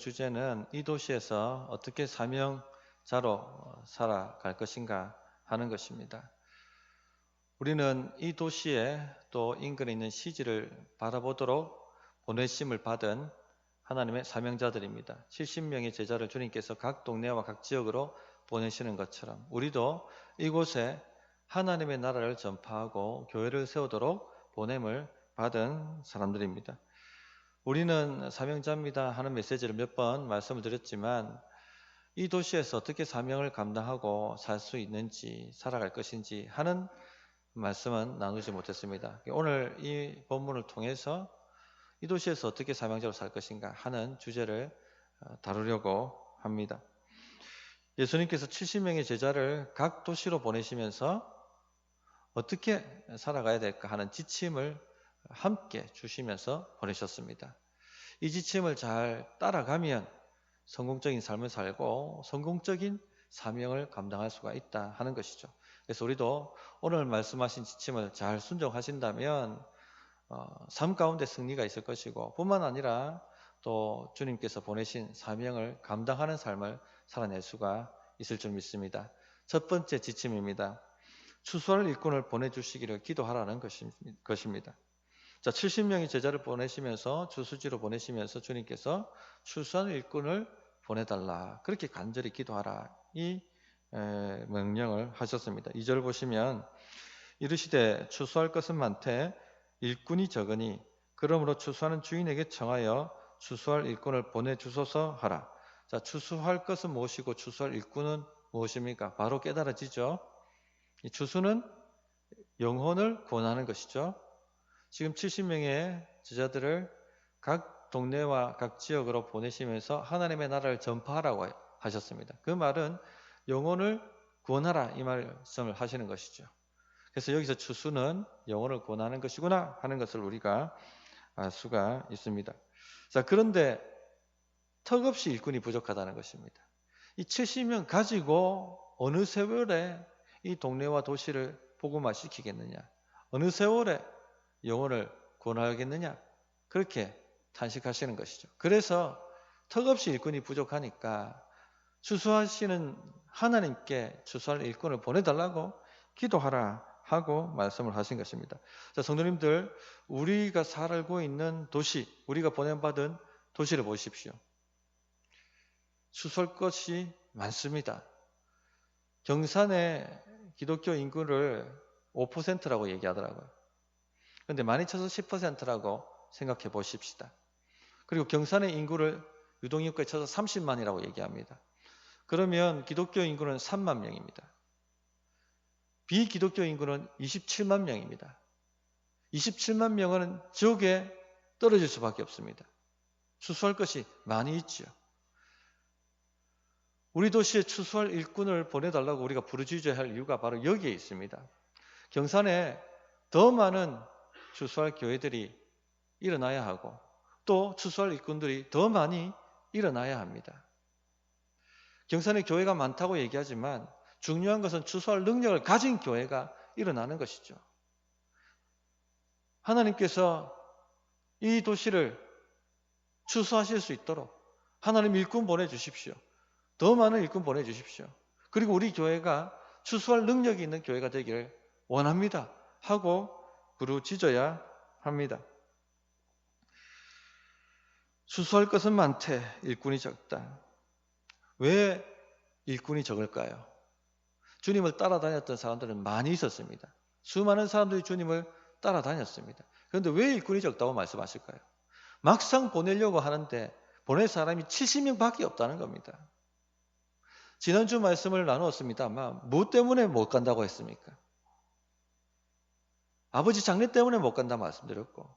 주제는 이 도시에서 어떻게 사명자로 살아갈 것인가 하는 것입니다. 우리는 이 도시에 또 인근에 있는 시지를 바라보도록 보내심을 받은 하나님의 사명자들입니다. 70명의 제자를 주님께서 각 동네와 각 지역으로 보내시는 것처럼 우리도 이곳에 하나님의 나라를 전파하고 교회를 세우도록 보냄을 받은 사람들입니다. 우리는 사명자입니다 하는 메시지를 몇 번 말씀을 드렸지만 이 도시에서 어떻게 사명을 감당하고 살 수 있는지, 살아갈 것인지 하는 말씀은 나누지 못했습니다. 오늘 이 본문을 통해서 이 도시에서 어떻게 사명자로 살 것인가 하는 주제를 다루려고 합니다. 예수님께서 70명의 제자를 각 도시로 보내시면서 어떻게 살아가야 될까 하는 지침을 함께 주시면서 보내셨습니다. 이 지침을 잘 따라가면 성공적인 삶을 살고 성공적인 사명을 감당할 수가 있다 하는 것이죠. 그래서 우리도 오늘 말씀하신 지침을 잘 순종하신다면 삶 가운데 승리가 있을 것이고 뿐만 아니라 또 주님께서 보내신 사명을 감당하는 삶을 살아낼 수가 있을 줄 믿습니다. 첫 번째 지침입니다. 추수할 일꾼을 보내주시기를 기도하라는 것입니다. 자, 70명의 제자를 보내시면서 주수지로 보내시면서 주님께서 추수한 일꾼을 보내달라, 그렇게 간절히 기도하라, 이 명령을 하셨습니다. 2절 보시면 이르시되 추수할 것은 많되 일꾼이 적으니 그러므로 추수하는 주인에게 청하여 추수할 일꾼을 보내주소서 하라. 자, 추수할 것은 무엇이고 추수할 일꾼은 무엇입니까? 바로 깨달아지죠. 이 추수는 영혼을 구원하는 것이죠. 지금 70명의 제자들을 각 동네와 각 지역으로 보내시면서 하나님의 나라를 전파하라고 하셨습니다. 그 말은 영혼을 구원하라, 이 말씀을 하시는 것이죠. 그래서 여기서 추수는 영혼을 구원하는 것이구나 하는 것을 우리가 알 수가 있습니다. 자, 그런데 턱없이 일꾼이 부족하다는 것입니다. 이 70명 가지고 어느 세월에 이 동네와 도시를 복음화시키겠느냐, 어느 세월에 영혼을 구원하겠느냐, 그렇게 탄식하시는 것이죠. 그래서 턱없이 일꾼이 부족하니까 추수하시는 하나님께 추수할 일꾼을 보내달라고 기도하라 하고 말씀을 하신 것입니다. 자, 성도님들, 우리가 살고 있는 도시, 우리가 보냄받은 도시를 보십시오. 추수할 것이 많습니다. 경산의 기독교 인구를 5%라고 얘기하더라고요. 그런데 많이 쳐서 10%라고 생각해 보십시다. 그리고 경산의 인구를 유동인구에 쳐서 30만이라고 얘기합니다. 그러면 기독교 인구는 3만 명입니다. 비기독교 인구는 27만 명입니다. 27만 명은 지옥에 떨어질 수밖에 없습니다. 추수할 것이 많이 있죠. 우리 도시에 추수할 일꾼을 보내달라고 우리가 부르짖어야 할 이유가 바로 여기에 있습니다. 경산에 더 많은 추수할 교회들이 일어나야 하고 또 추수할 일꾼들이 더 많이 일어나야 합니다. 경산에 교회가 많다고 얘기하지만 중요한 것은 추수할 능력을 가진 교회가 일어나는 것이죠. 하나님께서 이 도시를 추수하실 수 있도록 하나님 일꾼 보내주십시오. 더 많은 일꾼 보내주십시오. 그리고 우리 교회가 추수할 능력이 있는 교회가 되기를 원합니다 하고 부르짖어야 합니다. 추수할 것은 많되 일꾼이 적다. 왜 일꾼이 적을까요? 주님을 따라다녔던 사람들은 많이 있었습니다. 수많은 사람들이 주님을 따라다녔습니다. 그런데 왜 일꾼이 적다고 말씀하실까요? 막상 보내려고 하는데 보낼 사람이 70명밖에 없다는 겁니다. 지난주 말씀을 나누었습니다만 무엇 때문에 못 간다고 했습니까? 아버지 장례 때문에 못 간다 말씀드렸고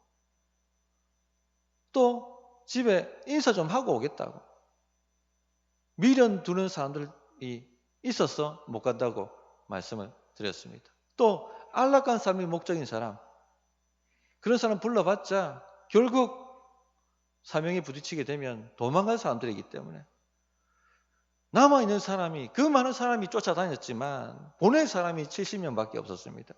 또 집에 인사 좀 하고 오겠다고 미련 두는 사람들이 있어서 못 간다고 말씀을 드렸습니다. 또 안락한 삶이 목적인 사람, 그런 사람 불러봤자 결국 사명에 부딪히게 되면 도망갈 사람들이기 때문에 남아있는 사람이, 그 많은 사람이 쫓아다녔지만 보낼 사람이 70명밖에 없었습니다.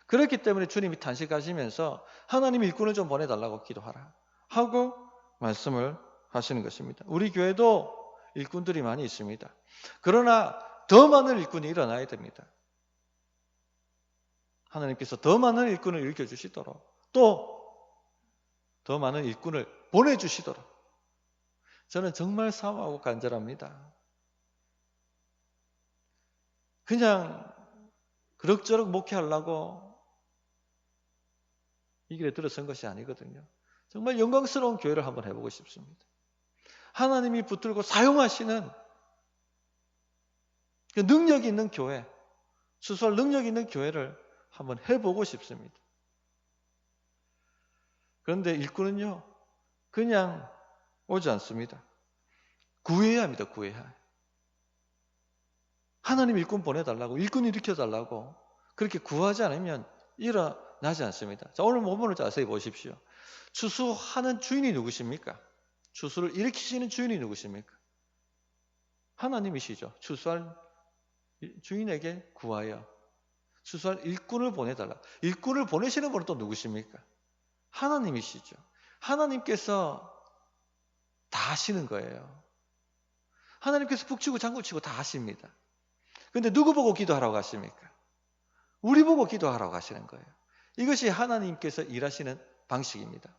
그렇기 때문에 주님이 탄식하시면서 하나님 일꾼을 좀 보내달라고 기도하라 하고 말씀을 하시는 것입니다. 우리 교회도 일꾼들이 많이 있습니다. 그러나 더 많은 일꾼이 일어나야 됩니다. 하나님께서 더 많은 일꾼을 일으켜주시도록 또 더 많은 일꾼을 보내주시도록 저는 정말 사모하고 간절합니다. 그냥 그럭저럭 목회하려고 이 길에 들어선 것이 아니거든요. 정말 영광스러운 교회를 한번 해보고 싶습니다. 하나님이 붙들고 사용하시는 그 능력이 있는 교회, 수수할 능력이 있는 교회를 한번 해보고 싶습니다. 그런데 일꾼은요, 그냥 오지 않습니다. 구해야 합니다. 구해야 해요. 하나님 일꾼 보내달라고, 일꾼 일으켜달라고 그렇게 구하지 않으면 일어나지 않습니다. 자, 오늘 본문을 자세히 보십시오. 추수하는 주인이 누구십니까? 추수를 일으키시는 주인이 누구십니까? 하나님이시죠. 추수할 주인에게 구하여 추수할 일꾼을 보내달라. 일꾼을 보내시는 분은 또 누구십니까? 하나님이시죠. 하나님께서 다 하시는 거예요. 하나님께서 북치고 장구치고 다 하십니다. 그런데 누구 보고 기도하라고 하십니까? 우리 보고 기도하라고 하시는 거예요. 이것이 하나님께서 일하시는 방식입니다.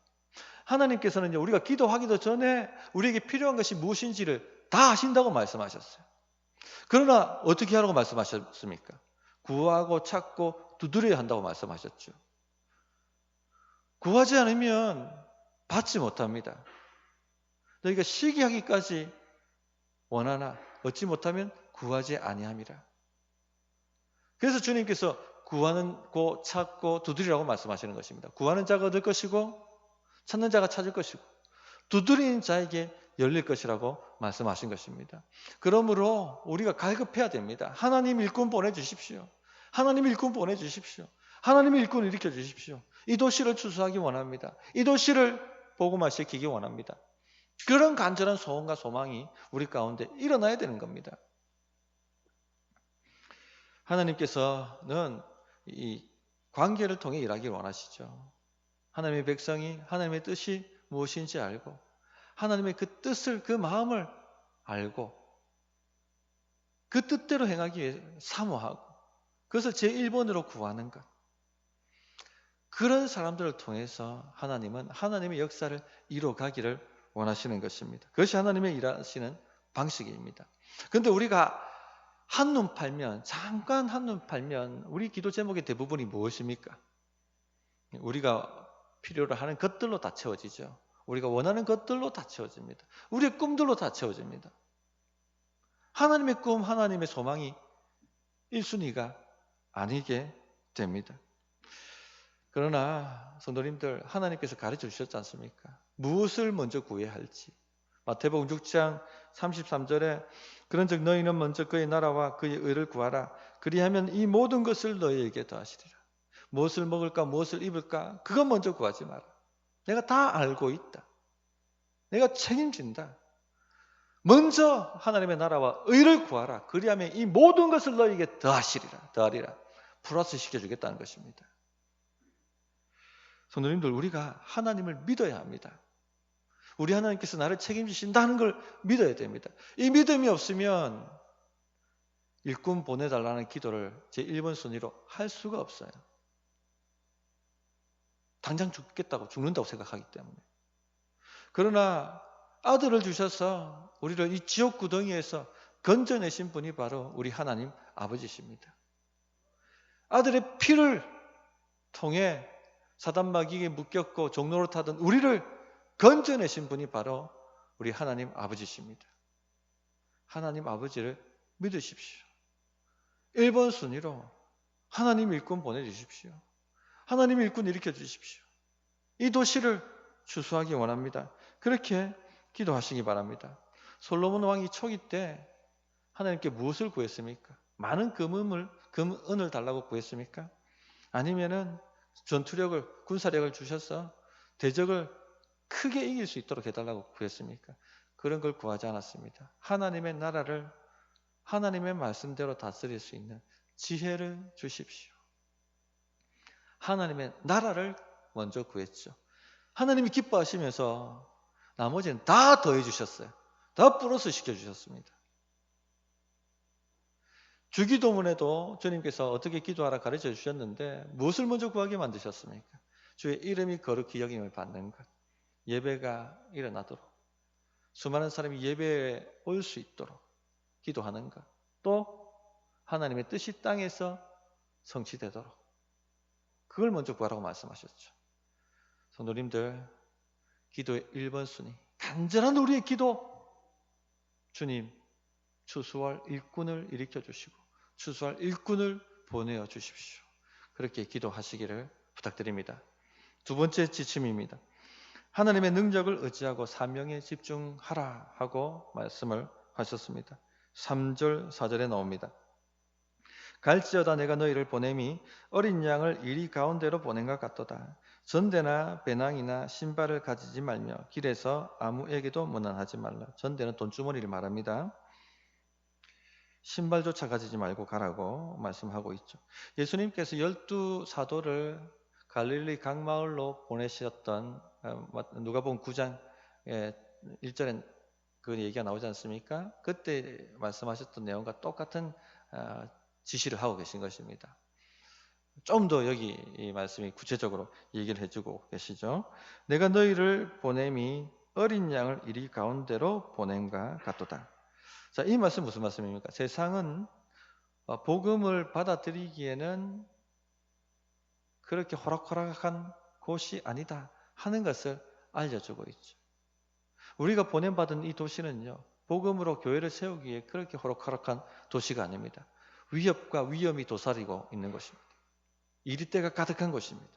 하나님께서는요, 우리가 기도하기도 전에 우리에게 필요한 것이 무엇인지를 다 하신다고 말씀하셨어요. 그러나 어떻게 하라고 말씀하셨습니까? 구하고 찾고 두드려야 한다고 말씀하셨죠. 구하지 않으면 받지 못합니다. 너희가 시기하기까지 원하나 얻지 못하면 구하지 아니함이라. 그래서 주님께서 구하고 찾고 두드리라고 말씀하시는 것입니다. 구하는 자가 얻을 것이고 찾는 자가 찾을 것이고 두드리는 자에게 열릴 것이라고 말씀하신 것입니다. 그러므로 우리가 갈급해야 됩니다. 하나님 일꾼 보내주십시오. 하나님 일꾼 보내주십시오. 하나님 일꾼 일으켜 주십시오. 이 도시를 추수하기 원합니다. 이 도시를 복음화 시키기 원합니다. 그런 간절한 소원과 소망이 우리 가운데 일어나야 되는 겁니다. 하나님께서는 이 관계를 통해 일하기를 원하시죠. 하나님의 백성이 하나님의 뜻이 무엇인지 알고 하나님의 그 뜻을, 그 마음을 알고 그 뜻대로 행하기 위해 사모하고 그것을 제1번으로 구하는 것. 그런 사람들을 통해서 하나님은 하나님의 역사를 이루어가기를 원하시는 것입니다. 그것이 하나님의 일하시는 방식입니다. 그런데 우리가 한눈 팔면, 잠깐 한눈 팔면 우리 기도 제목의 대부분이 무엇입니까? 우리가 필요로 하는 것들로 다 채워지죠. 우리가 원하는 것들로 다 채워집니다. 우리의 꿈들로 다 채워집니다. 하나님의 꿈, 하나님의 소망이 1순위가 아니게 됩니다. 그러나 성도님들, 하나님께서 가르쳐 주셨지 않습니까? 무엇을 먼저 구해야 할지. 마태복음 6장 33절에 그런즉 너희는 먼저 그의 나라와 그의 의를 구하라. 그리하면 이 모든 것을 너희에게 더하시리라. 무엇을 먹을까, 무엇을 입을까? 그것 먼저 구하지 마라. 내가 다 알고 있다. 내가 책임진다. 먼저 하나님의 나라와 의를 구하라. 그리하면 이 모든 것을 너희에게 더하리라. 플러스 시켜주겠다는 것입니다. 성도님들, 우리가 하나님을 믿어야 합니다. 우리 하나님께서 나를 책임지신다는 걸 믿어야 됩니다. 이 믿음이 없으면 일꾼 보내달라는 기도를 제1번 순위로 할 수가 없어요. 당장 죽는다고 생각하기 때문에. 그러나 아들을 주셔서 우리를 이 지옥 구덩이에서 건져내신 분이 바로 우리 하나님 아버지십니다. 아들의 피를 통해 사단 마귀에게 묶였고 종로를 타던 우리를 건져내신 분이 바로 우리 하나님 아버지십니다. 하나님 아버지를 믿으십시오. 1번 순위로 하나님 일꾼 보내주십시오. 하나님 일꾼 일으켜 주십시오. 이 도시를 추수하기 원합니다. 그렇게 기도하시기 바랍니다. 솔로몬 왕이 초기 때 하나님께 무엇을 구했습니까? 많은 금은을 달라고 구했습니까? 아니면은 전투력을, 군사력을 주셔서 대적을 크게 이길 수 있도록 해달라고 구했습니까? 그런 걸 구하지 않았습니다. 하나님의 나라를 하나님의 말씀대로 다스릴 수 있는 지혜를 주십시오. 하나님의 나라를 먼저 구했죠. 하나님이 기뻐하시면서 나머지는 다 더해 주셨어요. 다 플러스 시켜주셨습니다. 주기도문에도 주님께서 어떻게 기도하라 가르쳐 주셨는데 무엇을 먼저 구하게 만드셨습니까? 주의 이름이 거룩히 여김을 받는 것, 예배가 일어나도록, 수많은 사람이 예배에 올 수 있도록 기도하는 것, 또 하나님의 뜻이 땅에서 성취되도록, 그걸 먼저 구하라고 말씀하셨죠. 성도님들, 기도의 1번 순위, 간절한 우리의 기도, 주님 추수할 일꾼을 일으켜 주시고 추수할 일꾼을 보내어 주십시오. 그렇게 기도하시기를 부탁드립니다. 두 번째 지침입니다. 하나님의 능력을 의지하고 사명에 집중하라 하고 말씀을 하셨습니다. 3절 4절에 나옵니다. 갈지어다 내가 너희를 보냄이 어린 양을 이리 가운데로 보낸 것 같도다. 전대나 배낭이나 신발을 가지지 말며 길에서 아무에게도 문안하지 말라. 전대는 돈주머니를 말합니다. 신발조차 가지지 말고 가라고 말씀하고 있죠. 예수님께서 12사도를 갈릴리 강마을로 보내셨던 누가복음 9장 1절에 그 얘기가 나오지 않습니까? 그때 말씀하셨던 내용과 똑같은 지시를 하고 계신 것입니다. 좀 더 여기 이 말씀이 구체적으로 얘기를 해주고 계시죠. 내가 너희를 보냄이 어린 양을 이리 가운데로 보냄과 같도다. 자, 이 말씀 무슨 말씀입니까? 세상은 복음을 받아들이기에는 그렇게 호락호락한 곳이 아니다 하는 것을 알려주고 있죠. 우리가 보냄받은 이 도시는요, 복음으로 교회를 세우기에 그렇게 호락호락한 도시가 아닙니다. 위협과 위험이 도사리고 있는 것입니다. 이리때가 가득한 곳입니다.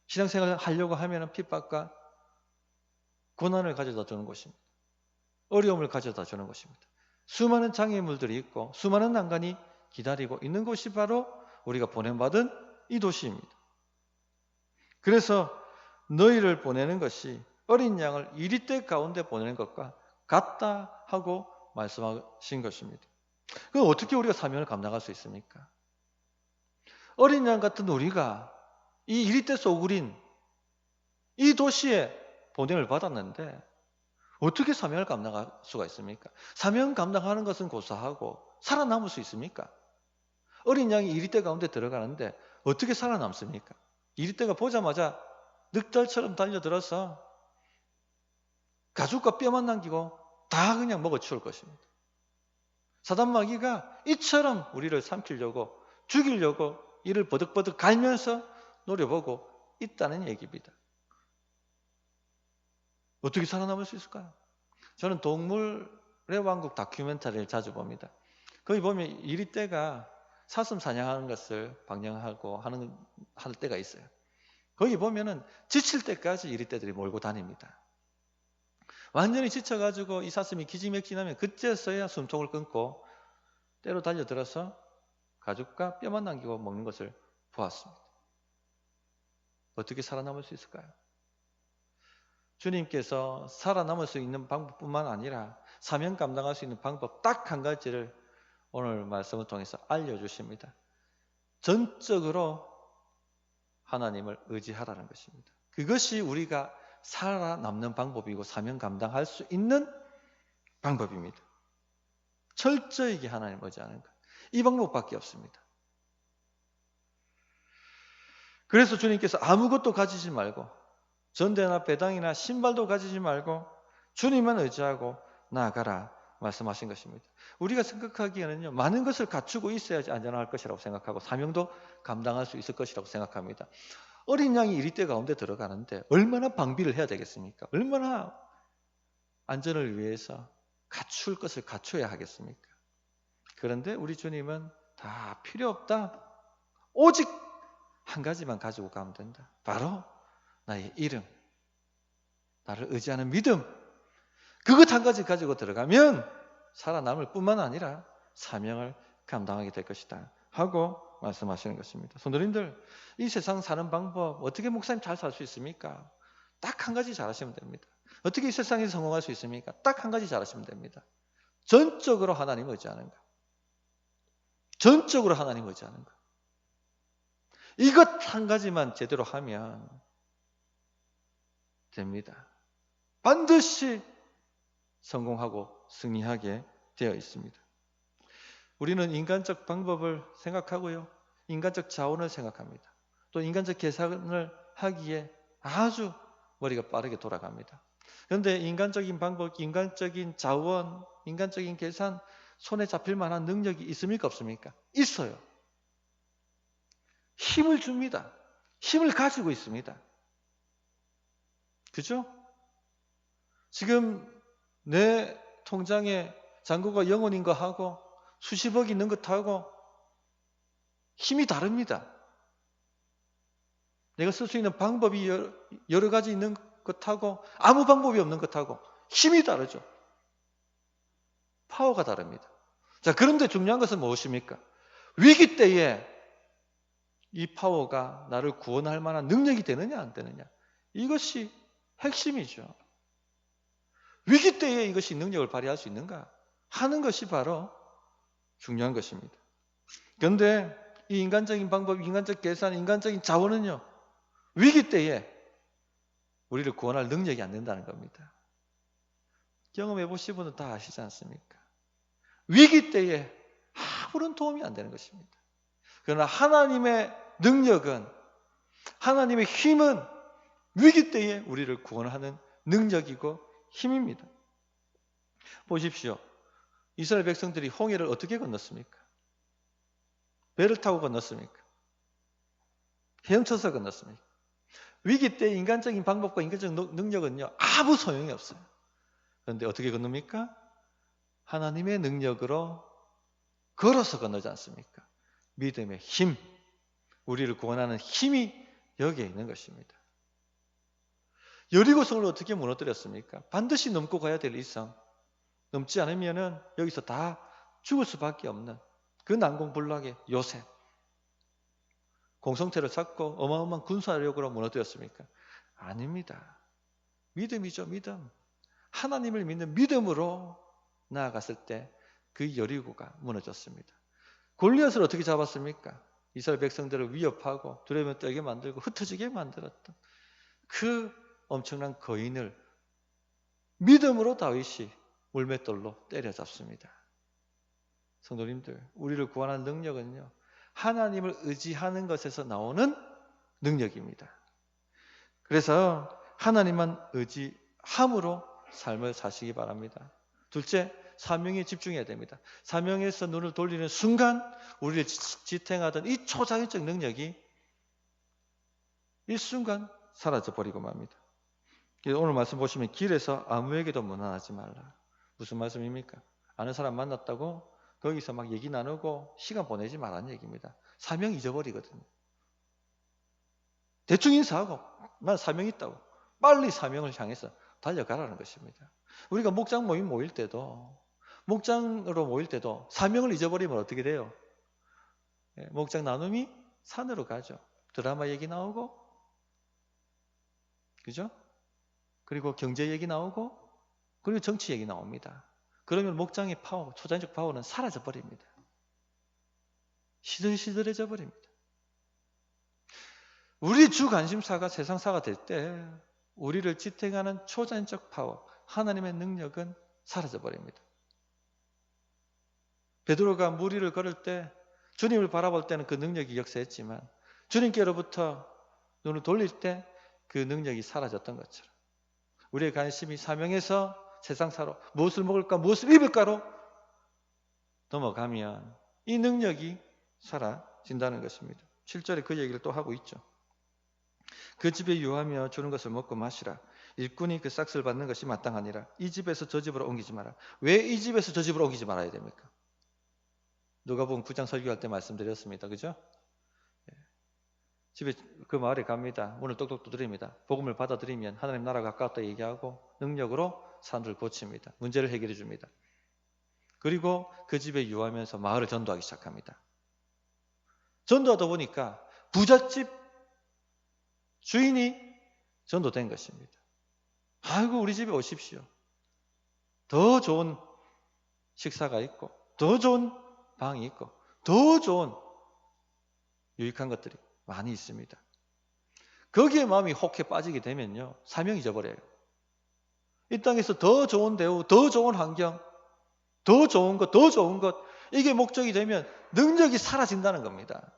신앙생활을 하려고 하면 핍박과 고난을 가져다 주는 곳입니다. 어려움을 가져다 주는 것입니다. 수많은 장애물들이 있고 수많은 난간이 기다리고 있는 곳이 바로 우리가 보냄받은 이 도시입니다. 그래서 너희를 보내는 것이 어린 양을 이리때 가운데 보내는 것과 같다 하고 말씀하신 것입니다. 그럼 어떻게 우리가 사명을 감당할 수 있습니까? 어린 양 같은 우리가 이 이리때 소굴인 이 도시에 보냄을 받았는데 어떻게 사명을 감당할 수가 있습니까? 사명 감당하는 것은 고사하고 살아남을 수 있습니까? 어린 양이 이리때 가운데 들어가는데 어떻게 살아남습니까? 이리때가 보자마자 늑달처럼 달려들어서 가죽과 뼈만 남기고 다 그냥 먹어치울 것입니다. 사단 마귀가 이처럼 우리를 삼키려고 죽이려고 이를 버득버득 갈면서 노려보고 있다는 얘기입니다. 어떻게 살아남을 수 있을까요? 저는 동물의 왕국 다큐멘터리를 자주 봅니다. 거기 보면 이리떼가 사슴 사냥하는 것을 방영하고 할 때가 있어요. 거기 보면은 지칠 때까지 이리떼들이 몰고 다닙니다. 완전히 지쳐가지고 이 사슴이 기지맥진하면 그때서야 숨통을 끊고 때로 달려들어서 가죽과 뼈만 남기고 먹는 것을 보았습니다. 어떻게 살아남을 수 있을까요? 주님께서 살아남을 수 있는 방법뿐만 아니라 사명 감당할 수 있는 방법 딱 한 가지를 오늘 말씀을 통해서 알려주십니다. 전적으로 하나님을 의지하라는 것입니다. 그것이 우리가 살아남는 방법이고 사명 감당할 수 있는 방법입니다. 철저히 하나님을 의지하는 것. 이 방법밖에 없습니다. 그래서 주님께서 아무것도 가지지 말고 전대나 배당이나 신발도 가지지 말고 주님만 의지하고 나아가라 말씀하신 것입니다. 우리가 생각하기에는요, 많은 것을 갖추고 있어야지 안전할 것이라고 생각하고 사명도 감당할 수 있을 것이라고 생각합니다. 어린 양이 이리때 가운데 들어가는데 얼마나 방비를 해야 되겠습니까? 얼마나 안전을 위해서 갖출 것을 갖춰야 하겠습니까? 그런데 우리 주님은 다 필요 없다. 오직 한 가지만 가지고 가면 된다. 바로 나의 이름, 나를 의지하는 믿음, 그것 한 가지 가지고 들어가면 살아남을 뿐만 아니라 사명을 감당하게 될 것이다 하고 말씀하시는 것입니다. 성도님들, 이 세상 사는 방법 어떻게 목사님 잘 살 수 있습니까? 딱 한 가지 잘하시면 됩니다. 어떻게 이 세상에서 성공할 수 있습니까? 딱 한 가지 잘하시면 됩니다. 전적으로 하나님을 의지하는 것. 전적으로 하나님을 의지하는 것. 이것 한 가지만 제대로 하면 됩니다. 반드시 성공하고 승리하게 되어 있습니다. 우리는 인간적 방법을 생각하고요, 인간적 자원을 생각합니다. 또 인간적 계산을 하기에 아주 머리가 빠르게 돌아갑니다. 그런데 인간적인 방법, 인간적인 자원, 인간적인 계산, 손에 잡힐 만한 능력이 있습니까? 없습니까? 있어요. 힘을 줍니다. 힘을 가지고 있습니다. 그죠? 지금 내 통장에 잔고가 0원인 거 하고 수십억 있는 것하고 힘이 다릅니다. 내가 쓸 수 있는 방법이 여러 가지 있는 것하고 아무 방법이 없는 것하고 힘이 다르죠. 파워가 다릅니다. 자, 그런데 중요한 것은 무엇입니까? 위기 때에 이 파워가 나를 구원할 만한 능력이 되느냐 안 되느냐, 이것이 핵심이죠. 위기 때에 이것이 능력을 발휘할 수 있는가 하는 것이 바로 중요한 것입니다. 그런데 이 인간적인 방법, 인간적 계산, 인간적인 자원은요, 위기 때에 우리를 구원할 능력이 안 된다는 겁니다. 경험해 보신 분은 다 아시지 않습니까? 위기 때에 아무런 도움이 안 되는 것입니다. 그러나 하나님의 능력은, 하나님의 힘은 위기 때에 우리를 구원하는 능력이고 힘입니다. 보십시오. 이스라엘 백성들이 홍해를 어떻게 건넜습니까? 배를 타고 건넜습니까? 헤엄쳐서 건넜습니까? 위기 때 인간적인 방법과 인간적 능력은요, 아무 소용이 없어요. 그런데 어떻게 건넙니까? 하나님의 능력으로 걸어서 건너지 않습니까? 믿음의 힘, 우리를 구원하는 힘이 여기에 있는 것입니다. 여리고성을 어떻게 무너뜨렸습니까? 반드시 넘고 가야 될 이상, 넘지 않으면 여기서 다 죽을 수밖에 없는 그 난공불락의 요셉, 공성태를 쌓고 어마어마한 군사력으로 무너뜨렸습니까? 아닙니다. 믿음이죠, 믿음. 하나님을 믿는 믿음으로 나아갔을 때 그 여리고가 무너졌습니다. 골리앗을 어떻게 잡았습니까? 이스라엘 백성들을 위협하고 두려움에 떨게 만들고 흩어지게 만들었던 그 엄청난 거인을 믿음으로 다윗이 물맷돌로 때려잡습니다. 성도님들, 우리를 구원하는 능력은요, 하나님을 의지하는 것에서 나오는 능력입니다. 그래서 하나님만 의지함으로 삶을 사시기 바랍니다. 둘째, 사명에 집중해야 됩니다. 사명에서 눈을 돌리는 순간 우리를 지탱하던 이 초자연적 능력이 일순간 사라져버리고 맙니다. 오늘 말씀 보시면 길에서 아무에게도 문안하지 말라. 무슨 말씀입니까? 아는 사람 만났다고 거기서 막 얘기 나누고 시간 보내지 말라는 얘기입니다. 사명 잊어버리거든요. 대충 인사하고 난 사명 있다고 빨리 사명을 향해서 달려가라는 것입니다. 우리가 목장 모임 모일 때도, 목장으로 모일 때도 사명을 잊어버리면 어떻게 돼요? 목장 나눔이 산으로 가죠. 드라마 얘기 나오고, 그죠? 그리고 경제 얘기 나오고, 그리고 정치 얘기 나옵니다. 그러면 목장의 파워, 초자연적 파워는 사라져 버립니다. 시들시들해져 버립니다. 우리 주 관심사가 세상사가 될 때 우리를 지탱하는 초자연적 파워, 하나님의 능력은 사라져 버립니다. 베드로가 물 위를 걸을 때 주님을 바라볼 때는 그 능력이 역사했지만 주님께로부터 눈을 돌릴 때 그 능력이 사라졌던 것처럼 우리의 관심이 사명에서 세상사로 무엇을 먹을까 무엇을 입을까로 넘어가면 이 능력이 사라진다는 것입니다. 7절에 그 얘기를 또 하고 있죠. 그 집에 유하며 주는 것을 먹고 마시라. 일꾼이 그 싹을 받는 것이 마땅하니라. 이 집에서 저 집으로 옮기지 마라. 왜 이 집에서 저 집으로 옮기지 말아야 됩니까? 누가복음 9장 설교할 때 말씀드렸습니다. 그죠? 집에 그 마을에 갑니다. 문을 똑똑 두드립니다. 복음을 받아들이면 하나님 나라가 가까웠다 얘기하고 능력으로 사람들을 고칩니다. 문제를 해결해 줍니다. 그리고 그 집에 유하면서 마을을 전도하기 시작합니다. 전도하다 보니까 부잣집 주인이 전도된 것입니다. 아이고 우리 집에 오십시오. 더 좋은 식사가 있고 더 좋은 방이 있고 더 좋은 유익한 것들이 많이 있습니다. 거기에 마음이 혹해 빠지게 되면요, 사명 잊어버려요. 이 땅에서 더 좋은 대우, 더 좋은 환경, 더 좋은 것, 더 좋은 것, 이게 목적이 되면 능력이 사라진다는 겁니다.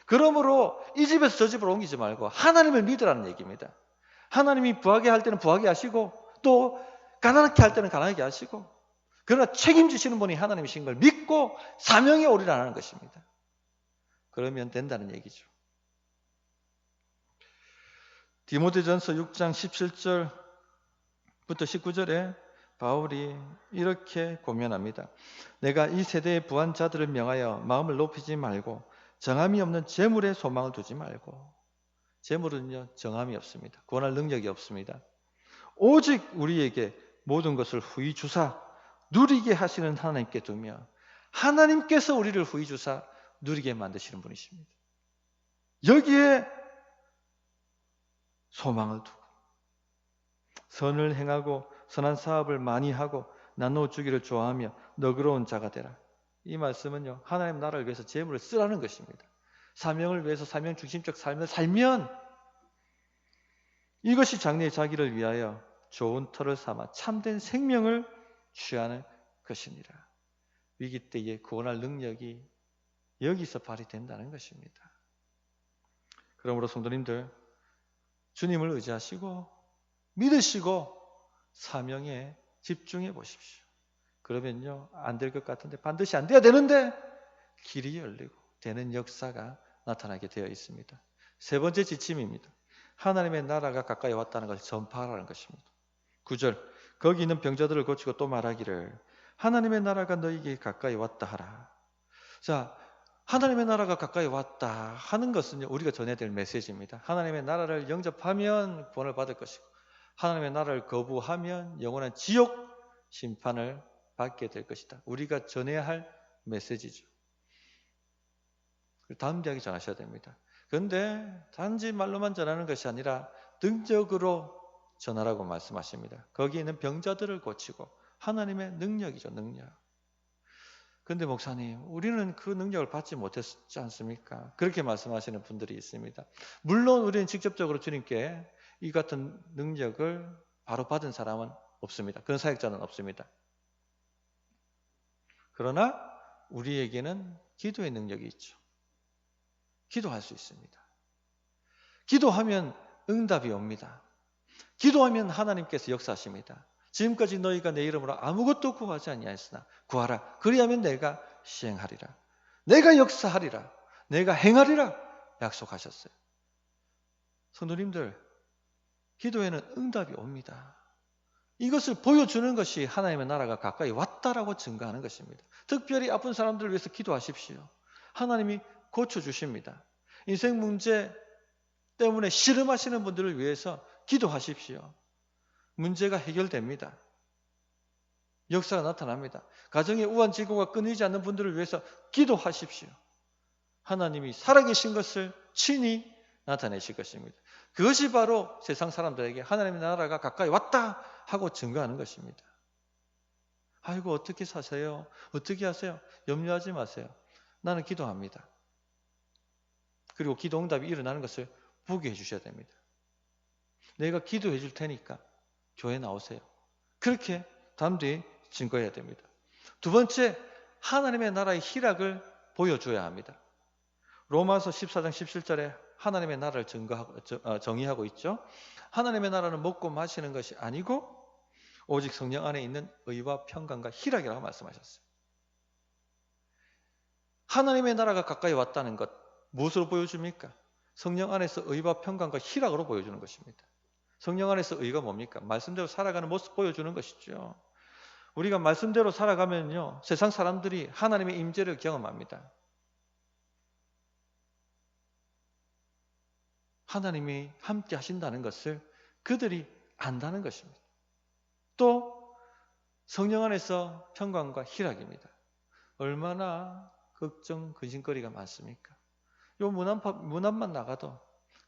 그러므로 이 집에서 저 집으로 옮기지 말고 하나님을 믿으라는 얘기입니다. 하나님이 부하게 할 때는 부하게 하시고 또 가난하게 할 때는 가난하게 하시고, 그러나 책임지시는 분이 하나님이신 걸 믿고 사명에 오르라는 것입니다. 그러면 된다는 얘기죠. 디모데전서 6장 17절부터 19절에 바울이 이렇게 고면합니다. 내가 이 세대의 부한 자들을 명하여 마음을 높이지 말고 정함이 없는 재물에 소망을 두지 말고. 재물은요, 정함이 없습니다. 구원할 능력이 없습니다. 오직 우리에게 모든 것을 후히 주사 누리게 하시는 하나님께 두며, 하나님께서 우리를 후히 주사 누리게 만드시는 분이십니다. 여기에 소망을 두고 선을 행하고 선한 사업을 많이 하고 나누어 주기를 좋아하며 너그러운 자가 되라. 이 말씀은요, 하나님 나라를 위해서 재물을 쓰라는 것입니다. 사명을 위해서 사명 중심적 삶을 살면 이것이 장래의 자기를 위하여 좋은 터를 삼아 참된 생명을 취하는 것이니라. 위기 때에 구원할 능력이 여기서 발휘된다는 것입니다. 그러므로 성도님들, 주님을 의지하시고 믿으시고 사명에 집중해 보십시오. 그러면요, 안 될 것 같은데, 반드시 안 돼야 되는데 길이 열리고 되는 역사가 나타나게 되어 있습니다. 세 번째 지침입니다. 하나님의 나라가 가까이 왔다는 것을 전파하라는 것입니다. 9절, 거기 있는 병자들을 고치고 또 말하기를 하나님의 나라가 너희에게 가까이 왔다 하라. 자, 하나님의 나라가 가까이 왔다 하는 것은 우리가 전해야 될 메시지입니다. 하나님의 나라를 영접하면 구원을 받을 것이고, 하나님의 나라를 거부하면 영원한 지옥 심판을 받게 될 것이다. 우리가 전해야 할 메시지죠. 담대하게 전하셔야 됩니다. 그런데 단지 말로만 전하는 것이 아니라 능력으로 전하라고 말씀하십니다. 거기 있는 병자들을 고치고, 하나님의 능력이죠, 능력. 그런데 목사님, 우리는 그 능력을 받지 못했지 않습니까? 그렇게 말씀하시는 분들이 있습니다. 물론 우리는 직접적으로 주님께 이 같은 능력을 바로 받은 사람은 없습니다. 그런 사역자는 없습니다. 그러나 우리에게는 기도의 능력이 있죠. 기도할 수 있습니다. 기도하면 응답이 옵니다. 기도하면 하나님께서 역사하십니다. 지금까지 너희가 내 이름으로 아무것도 구하지 아니하였으나 구하라. 그리하면 내가 시행하리라. 내가 역사하리라. 내가 행하리라 약속하셨어요. 성도님들, 기도에는 응답이 옵니다. 이것을 보여주는 것이 하나님의 나라가 가까이 왔다라고 증거하는 것입니다. 특별히 아픈 사람들을 위해서 기도하십시오. 하나님이 고쳐주십니다. 인생 문제 때문에 씨름하시는 분들을 위해서 기도하십시오. 문제가 해결됩니다. 역사가 나타납니다. 가정의 우환지고가 끊이지 않는 분들을 위해서 기도하십시오. 하나님이 살아계신 것을 친히 나타내실 것입니다. 그것이 바로 세상 사람들에게 하나님의 나라가 가까이 왔다 하고 증거하는 것입니다. 아이고, 어떻게 사세요? 어떻게 하세요? 염려하지 마세요. 나는 기도합니다. 그리고 기도 응답이 일어나는 것을 보게 해주셔야 됩니다. 내가 기도해 줄 테니까 교회 나오세요. 그렇게 담대히 증거해야 됩니다. 두 번째, 하나님의 나라의 희락을 보여줘야 합니다. 로마서 14장 17절에 하나님의 나라를 정의하고 있죠. 하나님의 나라는 먹고 마시는 것이 아니고 오직 성령 안에 있는 의와 평강과 희락이라고 말씀하셨어요. 하나님의 나라가 가까이 왔다는 것, 무엇으로 보여줍니까? 성령 안에서 의와 평강과 희락으로 보여주는 것입니다. 성령 안에서 의가 뭡니까? 말씀대로 살아가는 모습 보여주는 것이죠. 우리가 말씀대로 살아가면요, 세상 사람들이 하나님의 임재를 경험합니다. 하나님이 함께 하신다는 것을 그들이 안다는 것입니다. 또 성령 안에서 평강과 희락입니다. 얼마나 걱정, 근심거리가 많습니까? 요 문 앞만 나가도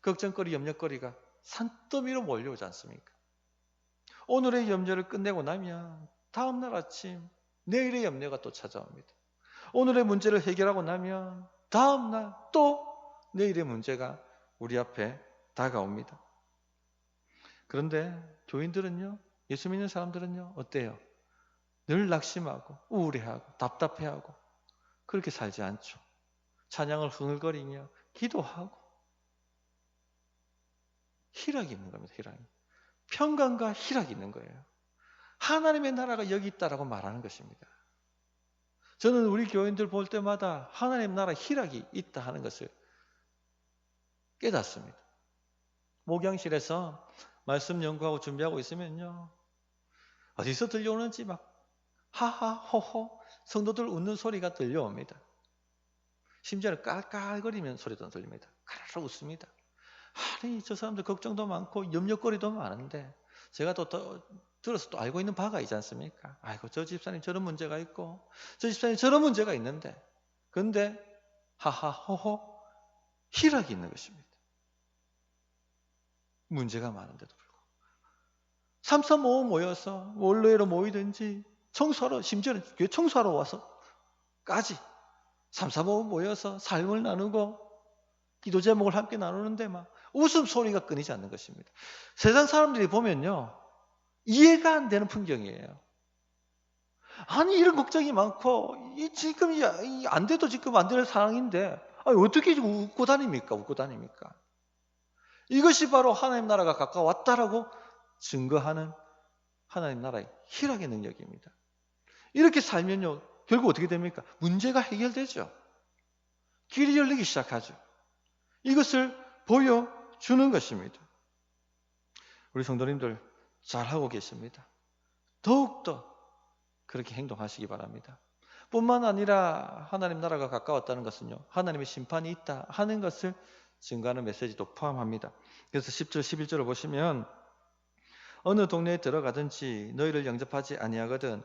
걱정거리, 염려거리가 산더미로 몰려오지 않습니까? 오늘의 염려를 끝내고 나면 다음날 아침 내일의 염려가 또 찾아옵니다. 오늘의 문제를 해결하고 나면 다음날 또 내일의 문제가 우리 앞에 다가옵니다. 그런데 교인들은요, 예수 믿는 사람들은요, 어때요? 늘 낙심하고 우울해하고 답답해하고 그렇게 살지 않죠. 찬양을 흥얼거리며 기도하고 희락이 있는 겁니다. 희락이. 평강과 희락이 있는 거예요. 하나님의 나라가 여기 있다라고 말하는 것입니다. 저는 우리 교인들 볼 때마다 하나님 나라 희락이 있다 하는 것을 깨닫습니다. 목양실에서 말씀 연구하고 준비하고 있으면요, 어디서 들려오는지 막 하하 호호 성도들 웃는 소리가 들려옵니다. 심지어는 깔깔거리면 소리도 들립니다. 가르르 웃습니다. 아니 저 사람들 걱정도 많고 염려거리도 많은데 제가 또 들어서 또 알고 있는 바가 있지 않습니까? 아이고 저 집사님 저런 문제가 있고 저 집사님 저런 문제가 있는데 근데 하하 호호 희락이 있는 것입니다. 문제가 많은데도 불구하고 삼삼오오 모여서 원로회로 모이든지 청소하러 심지어는 교회 청소하러 와서까지 삼삼오오 모여서 삶을 나누고 기도 제목을 함께 나누는데 막 웃음소리가 끊이지 않는 것입니다. 세상 사람들이 보면요 이해가 안 되는 풍경이에요. 아니 이런 걱정이 많고 지금 안 돼도 지금 안 되는 상황인데 아니, 어떻게 웃고 다닙니까? 웃고 다닙니까? 이것이 바로 하나님 나라가 가까웠다라고 증거하는 하나님 나라의 희락의 능력입니다. 이렇게 살면요 결국 어떻게 됩니까? 문제가 해결되죠. 길이 열리기 시작하죠. 이것을 보여주는 것입니다. 우리 성도님들 잘하고 계십니다. 더욱더 그렇게 행동하시기 바랍니다. 뿐만 아니라 하나님 나라가 가까웠다는 것은요 하나님의 심판이 있다 하는 것을 증거하는 메시지도 포함합니다. 그래서 10절 11절을 보시면 어느 동네에 들어가든지 너희를 영접하지 아니하거든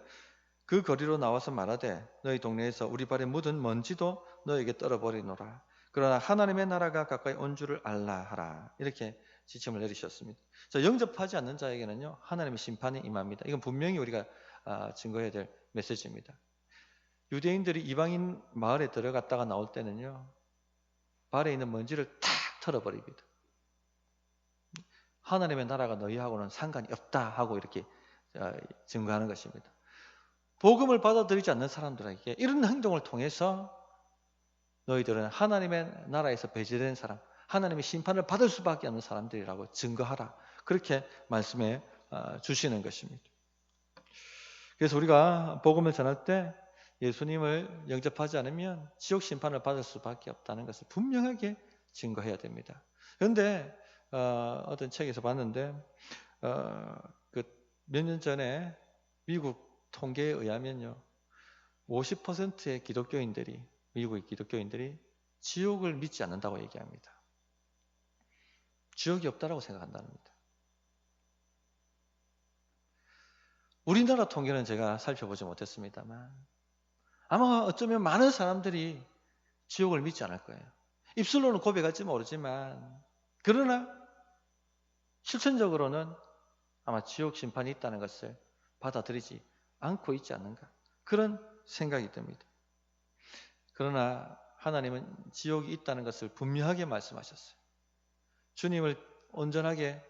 그 거리로 나와서 말하되 너희 동네에서 우리 발에 묻은 먼지도 너에게 떨어버리노라. 그러나 하나님의 나라가 가까이 온 줄을 알라 하라. 이렇게 지침을 내리셨습니다. 자, 영접하지 않는 자에게는요 하나님의 심판이 임합니다. 이건 분명히 우리가 증거해야 될 메시지입니다. 유대인들이 이방인 마을에 들어갔다가 나올 때는요 발에 있는 먼지를 탁 털어버립니다. 하나님의 나라가 너희하고는 상관이 없다 하고 이렇게 증거하는 것입니다. 복음을 받아들이지 않는 사람들에게 이런 행동을 통해서 너희들은 하나님의 나라에서 배제된 사람, 하나님의 심판을 받을 수밖에 없는 사람들이라고 증거하라. 그렇게 말씀해 주시는 것입니다. 그래서 우리가 복음을 전할 때 예수님을 영접하지 않으면 지옥 심판을 받을 수밖에 없다는 것을 분명하게 증거해야 됩니다. 그런데 어떤 책에서 봤는데 몇 년 전에 미국 통계에 의하면요 50%의 기독교인들이 미국의 기독교인들이 지옥을 믿지 않는다고 얘기합니다. 지옥이 없다라고 생각한답니다. 우리나라 통계는 제가 살펴보지 못했습니다만 아마 어쩌면 많은 사람들이 지옥을 믿지 않을 거예요. 입술로는 고백할지 모르지만 그러나 실천적으로는 아마 지옥 심판이 있다는 것을 받아들이지 않고 있지 않는가 그런 생각이 듭니다. 그러나 하나님은 지옥이 있다는 것을 분명하게 말씀하셨어요. 주님을 온전하게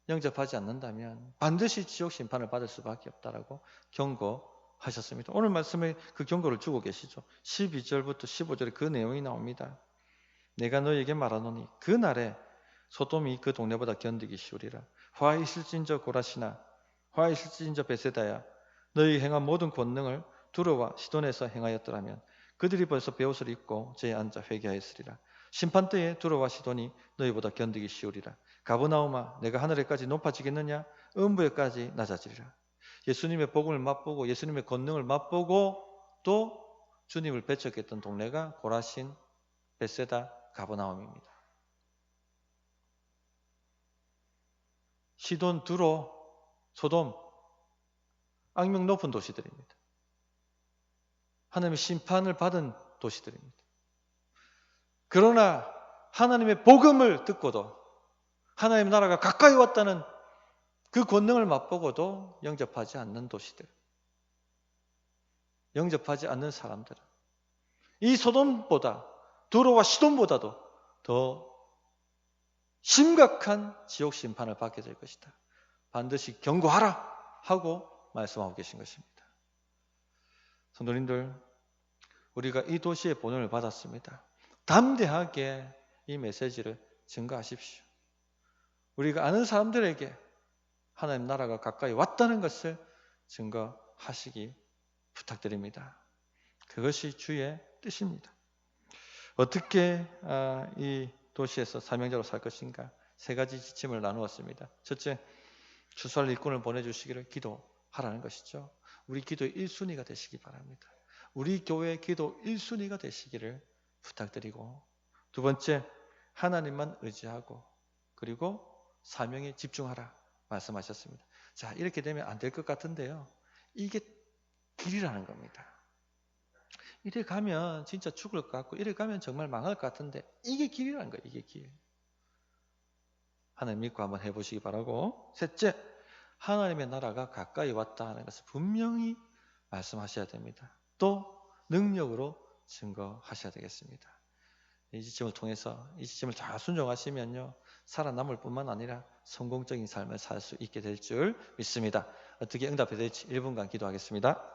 영접하지 않는다면 반드시 지옥 심판을 받을 수밖에 없다라고 경고하셨습니다. 오늘 말씀에 그 경고를 주고 계시죠. 12절부터 15절에 그 내용이 나옵니다. 내가 너에게 말하노니 그 날에 소돔이 그 동네보다 견디기 쉬우리라. 화 있을진저 고라시나 화 있을진저 베세다야 너희 행한 모든 권능을 두로와 시돈에서 행하였더라면 그들이 벌써 베옷을 입고 제에 앉아 회개하였으리라. 심판 때에 두로와 시돈이 너희보다 견디기 쉬우리라. 가버나움아 내가 하늘에까지 높아지겠느냐 음부에까지 낮아지리라. 예수님의 복음을 맛보고 예수님의 권능을 맛보고 또 주님을 배척했던 동네가 고라신, 베세다, 가버나움입니다. 시돈, 두로, 소돔 악명 높은 도시들입니다. 하나님의 심판을 받은 도시들입니다. 그러나 하나님의 복음을 듣고도 하나님의 나라가 가까이 왔다는 그 권능을 맛보고도 영접하지 않는 도시들, 영접하지 않는 사람들은 이 소돔보다 두로와 시돈보다도 더 심각한 지옥 심판을 받게 될 것이다. 반드시 경고하라. 하고 말씀하고 계신 것입니다. 성도님들, 우리가 이 도시의 본원을 받았습니다. 담대하게 이 메시지를 증거하십시오. 우리가 아는 사람들에게 하나님 나라가 가까이 왔다는 것을 증거하시기 부탁드립니다. 그것이 주의 뜻입니다. 어떻게 이 도시에서 사명자로 살 것인가? 3가지 지침을 나누었습니다. 첫째, 추수할 일꾼을 보내주시기를 기도하라는 것이죠. 우리 기도의 1순위가 되시기 바랍니다. 우리 교회의 기도 1순위가 되시기를 부탁드리고, 두 번째, 하나님만 의지하고 그리고 사명에 집중하라 말씀하셨습니다. 자, 이렇게 되면 안 될 것 같은데요. 이게 길이라는 겁니다. 이래 가면 진짜 죽을 것 같고 이래 가면 정말 망할 것 같은데 이게 길이라는 거예요. 이게 길. 하나님 믿고 한번 해보시기 바라고, 셋째, 하나님의 나라가 가까이 왔다 하는 것을 분명히 말씀하셔야 됩니다. 또 능력으로 증거하셔야 되겠습니다. 이 지침을 통해서 이 지침을 잘 순종하시면요, 살아남을 뿐만 아니라 성공적인 삶을 살 수 있게 될 줄 믿습니다. 어떻게 응답이 될지 1분간 기도하겠습니다.